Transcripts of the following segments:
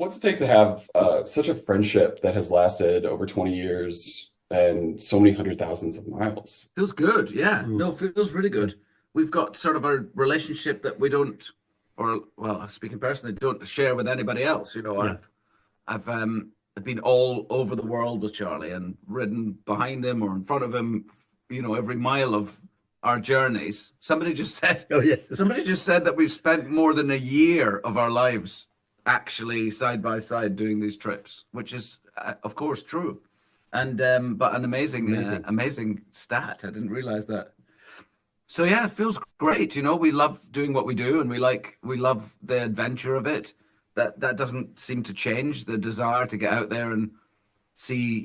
what's it take to have such a friendship that has lasted over 20 years and so many hundred thousands of miles? Feels good, yeah. Mm. No, feels really good. We've got sort of a relationship that we don't, or well, speaking personally, don't share with anybody else. Yeah. I've been all over the world with Charlie and ridden behind him or in front of him, every mile of our journeys. Oh, yes. Somebody just said that we've spent more than a year of our lives actually side by side doing these trips, which is, of course, true. And but an amazing stat. I didn't realize that. So yeah, it feels great. We love doing what we do, and we love the adventure of it. That doesn't seem to change. The desire to get out there and see,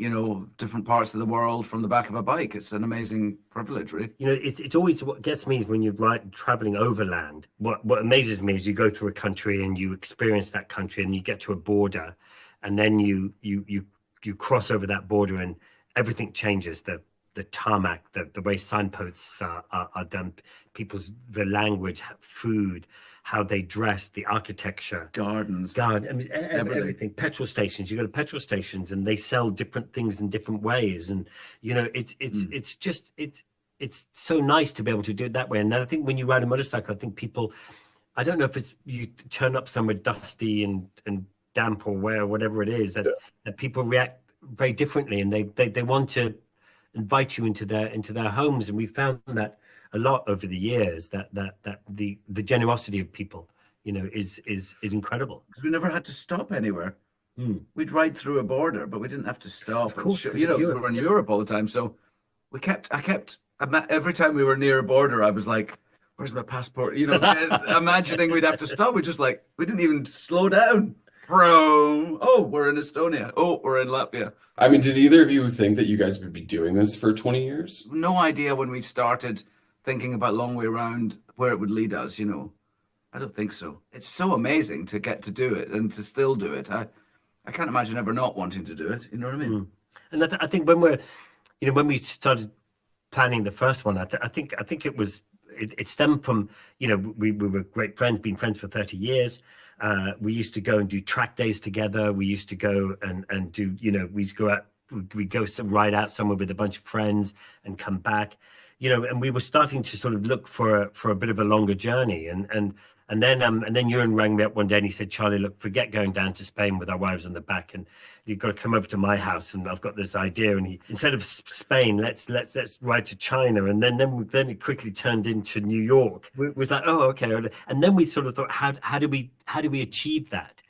different parts of the world from the back of a bike. It's an amazing privilege, really. It's always what gets me is when you're traveling overland. What amazes me is you go through a country and you experience that country, and you get to a border, and then you cross over that border, and everything changes. The tarmac, the way signposts are done, the language, food, how they dress, the architecture, Gardens. I mean, everything. Petrol stations. You go to petrol stations, and they sell different things in different ways, and it's so nice to be able to do it that way. And then I think when you ride a motorcycle, I think people, I don't know if it's you turn up somewhere dusty and damp or whatever it is, that people react very differently, and they want to invite you into their homes. And we found that a lot over the years, that the generosity of people, is incredible. Because we never had to stop anywhere. We'd ride through a border, but we didn't have to stop. Of course, we were in Europe all the time, so every time we were near a border, I was like, "Where's my passport?" Imagining we'd have to stop. We didn't even slow down. Bro, oh, we're in Estonia. Oh, we're in Latvia. I mean, did either of you think that you guys would be doing this for 20 years? No idea when we started thinking about Long Way Round where it would lead us, I don't think so. It's so amazing to get to do it and to still do it. I can't imagine ever not wanting to do it. You know what I mean? And I think when we started planning the first one, I think it stemmed from, we were great friends, been friends for 30 years. We used to go and do track days together. We used to go and do, we used to go out, we go ride out somewhere with a bunch of friends and come back, and we were starting to sort of look for a bit of a longer journey. And then Ewan rang me up one day and he said, "Charlie, look, forget going down to Spain with our wives on the back, and you've got to come over to my house, and I've got this idea." And instead of Spain, let's ride to China. And then it quickly turned into New York. It was like, oh, okay. And then we sort of thought, how do we achieve that?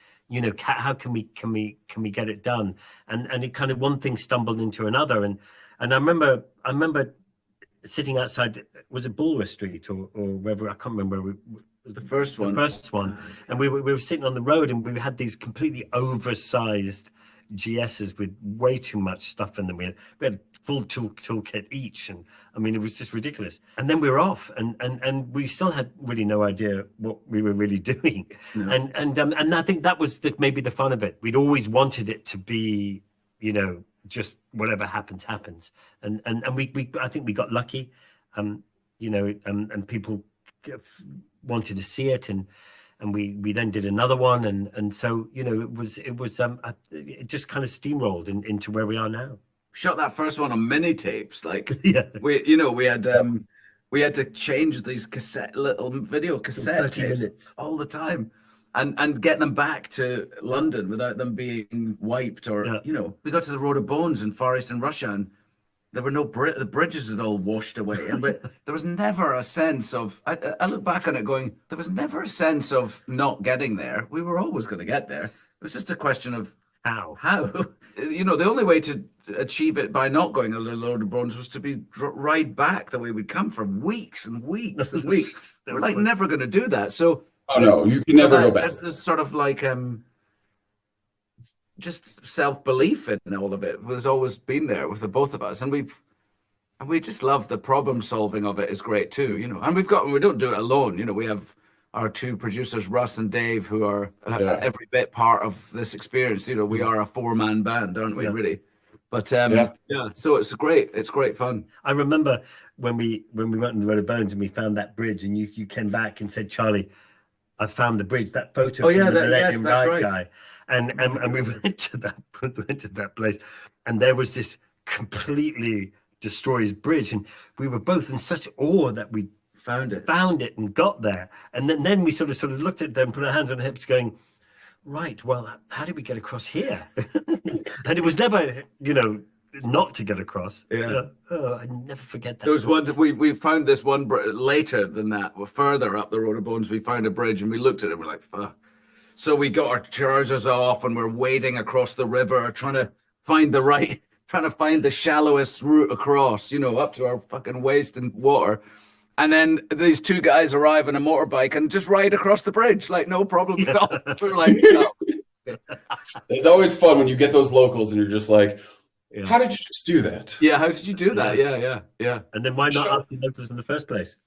How can we get it done? And it kind of, one thing stumbled into another. And I remember sitting outside, was it Bulwer Street or wherever, I can't remember. The first one. And we were sitting on the road, and we had these completely oversized GSs with way too much stuff in them. We had a full toolkit each, and I mean, it was just ridiculous. And then we were off, and we still had really no idea what we were really doing. No. And I think that was maybe the fun of it. We'd always wanted it to be, just whatever happens. And we I think we got lucky, and people wanted to see it, and we then did another one, and so it just kind of steamrolled into where we are now. Shot that first one on mini tapes, like yeah. we had to change these little video cassette 30 tapes minutes all the time, and get them back to London without them being wiped or we got to the Road of Bones in Far Eastern Russia, and there were no the bridges had all washed away, but there was never a sense of. I look back on it going, there was never a sense of not getting there. We were always going to get there. It was just a question of how. The only way to achieve it by not going a load of bones was to ride back the way we'd come for weeks and weeks and weeks. We're like never going to do that. So oh no, you can never go back. There's this sort of like just self-belief in all of it has always been there with the both of us, and we just love the problem solving of it is great too, and we don't do it alone, we have our two producers, Russ and Dave, who are every bit part of this experience. We are a four-man band, aren't we? Really. But so it's great fun. I remember when we went on the Road of Bones and we found that bridge, and you came back and said, "Charlie, I found the bridge." That photo of the Let Him Ride guy. and we went to that place, and there was this completely destroyed bridge, and we were both in such awe that we found it and got there, and then we sort of looked at them, put our hands on our hips, going, right, well, how did we get across here? And it was never, not to get across. Yeah. I never forget that. There was one, we found this one later than that. We're further up the Road of Bones. We found a bridge and we looked at it and we're like, fuck. So we got our trousers off and we're wading across the river, trying to find the shallowest route across, up to our fucking waist in water. And then these two guys arrive on a motorbike and just ride across the bridge, like no problem at all. We're like, no. It's always fun when you get those locals and you're just like, how did you just do that? Yeah, how did you do that? Yeah. And then why not ask the locals in the first place?